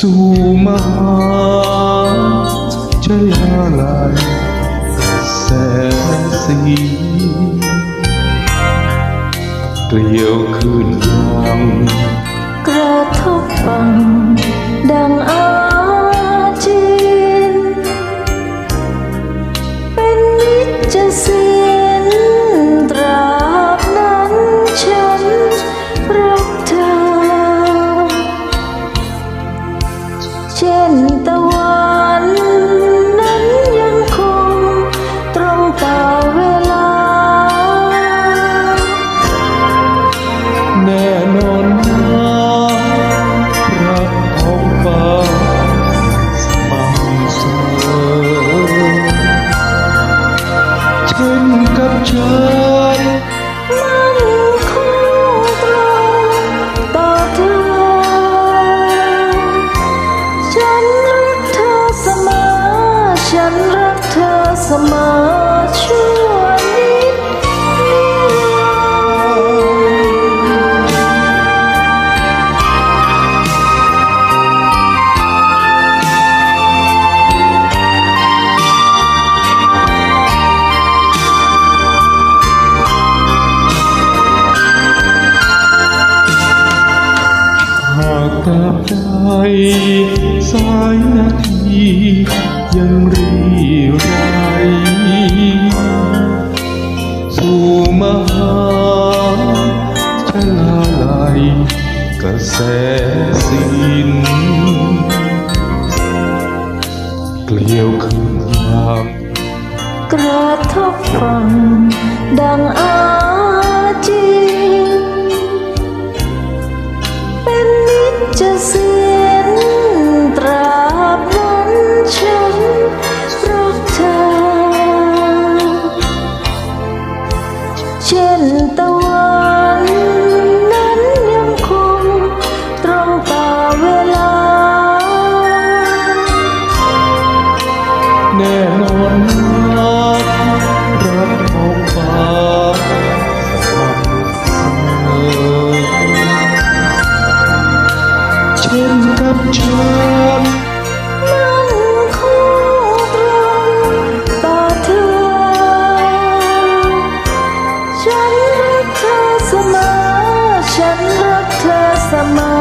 สู่มหาชยาลัยแสนสีเกลียวขึ้นยังกระทบฟังดังอาจีนเป็นนิจศิลตราบนั้นฉันรักเธอเช่นตะวันนั้นยังคงตรงต่อเวลาแน่นอนนะรักท้องฟ้าสม่ำเสมอเช่นกับฉันมันคงตรงต่อเธอฉันรักเธอเสมอฉันรักเธอเสมอชั่วนิหากตราบใดสายนาทียังรีไรสู่มหาชลาลัยกระแสสินเกลียวขึ้นยัง กระทบฟังดังอาจีเป็นนิจศิลตราบนั้นฉันรักเธอเช่นตะวันนั้นยังคงตรงต่อเวลาแน่นอนนะรักท้องฟ้าสม่ำเสมอเช่นกับฉันมันคงตรงต่อเธอฉันรักเธอเสมอฉันรักเธอเสมอ